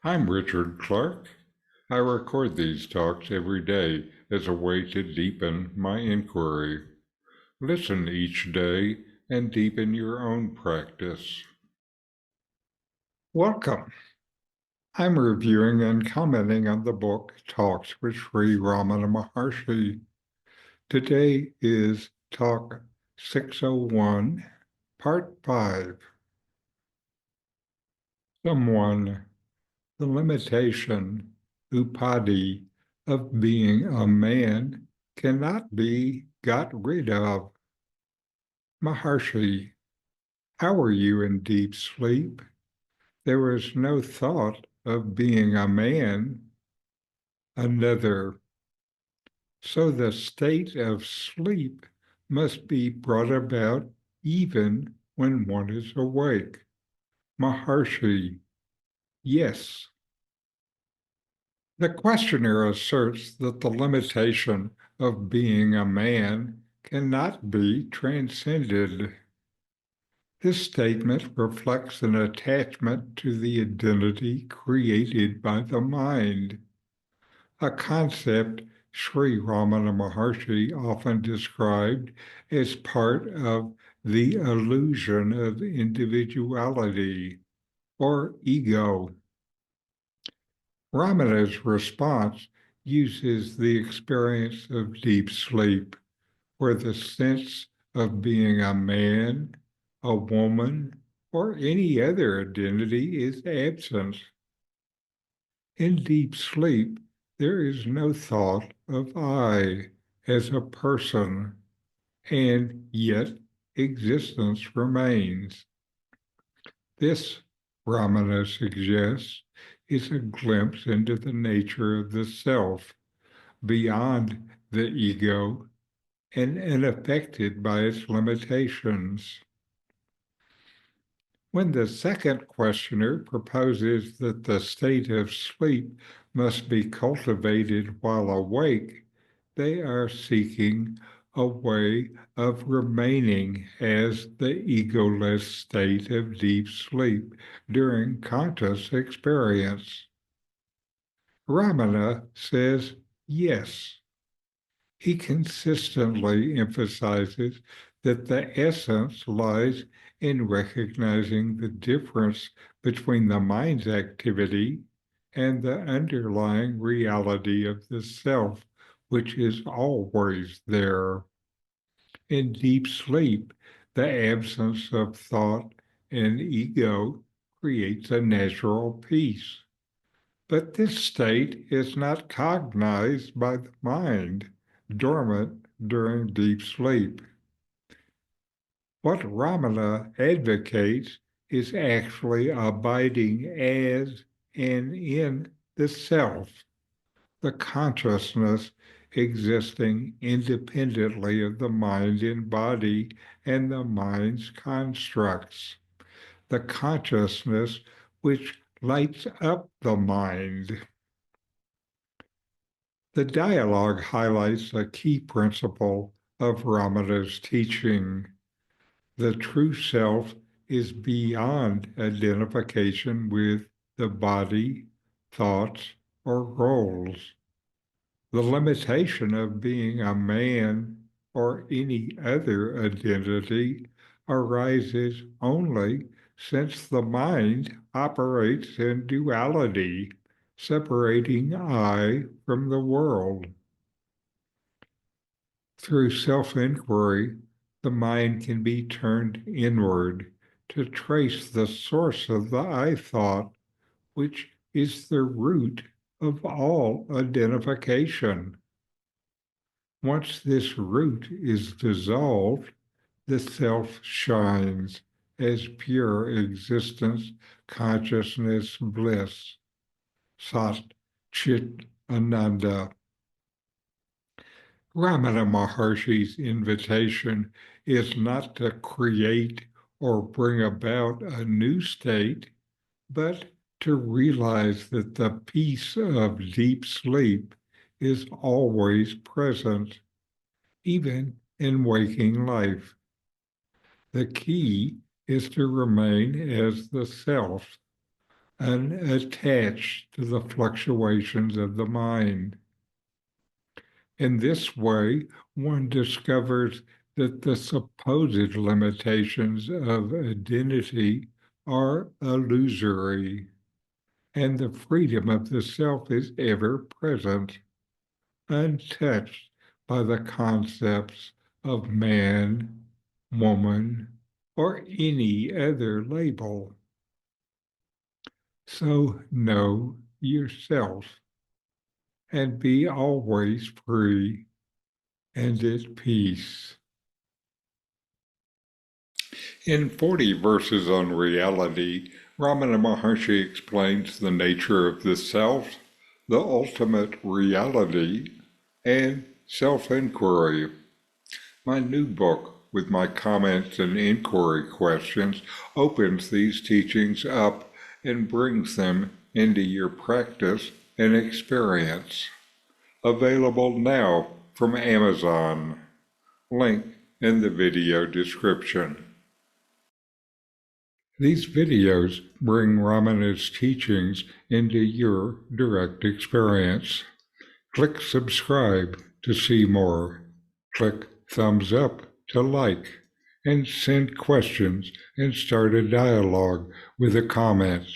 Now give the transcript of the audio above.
I'm Richard Clarke. I record these talks every day as a way to deepen my inquiry. Listen each day and deepen your own practice. Welcome. I'm reviewing and commenting on the book Talks with Sri Ramana Maharshi. Today is Talk 601, Part 5. Someone, the limitation, upadi, of being a man cannot be got rid of. Maharshi, how are you in deep sleep? There was no thought of being a man. Another, so the state of sleep must be brought about even when one is awake. Maharshi, yes. The questioner asserts that the limitation of being a man cannot be transcended. This statement reflects an attachment to the identity created by the mind, a concept Sri Ramana Maharshi often described as part of the illusion of individuality or ego. Ramana's response uses the experience of deep sleep, where the sense of being a man, a woman, or any other identity is absent. In deep sleep, there is no thought of I as a person, and yet existence remains. This, Ramana suggests, is a glimpse into the nature of the self, beyond the ego and unaffected by its limitations. When the second questioner proposes that the state of sleep must be cultivated while awake, they are seeking a way of remaining as the egoless state of deep sleep during conscious experience. Ramana says yes. He consistently emphasizes that the essence lies in recognizing the difference between the mind's activity and the underlying reality of the self, which is always there. In deep sleep, the absence of thought and ego creates a natural peace. But this state is not cognized by the mind, dormant during deep sleep. What Ramana advocates is actually abiding as and in the self, the consciousness existing independently of the mind and body and the mind's constructs, the consciousness which lights up the mind. The dialogue highlights a key principle of Ramana's teaching. The true self is beyond identification with the body, thoughts, or roles. The limitation of being a man or any other identity arises only since the mind operates in duality, separating I from the world. Through self-inquiry, the mind can be turned inward to trace the source of the I thought, which is the root of all identification. Once this root is dissolved, the self shines as pure existence, consciousness, bliss, Sat Chit Ananda. Ramana Maharshi's invitation is not to create or bring about a new state, but to realize that the peace of deep sleep is always present, even in waking life. The key is to remain as the self, unattached to the fluctuations of the mind. In this way, one discovers that the supposed limitations of identity are illusory, and the freedom of the self is ever present, untouched by the concepts of man, woman, or any other label. So know yourself and be always free and at peace. In 40 Verses on Reality, Ramana Maharshi explains the nature of the self, the ultimate reality, and self-inquiry. My new book, with my comments and inquiry questions, opens these teachings up and brings them into your practice and experience. Available now from Amazon. Link in the video description. These videos bring Ramana's teachings into your direct experience. Click subscribe to see more. Click thumbs up to like, and send questions and start a dialogue with a comment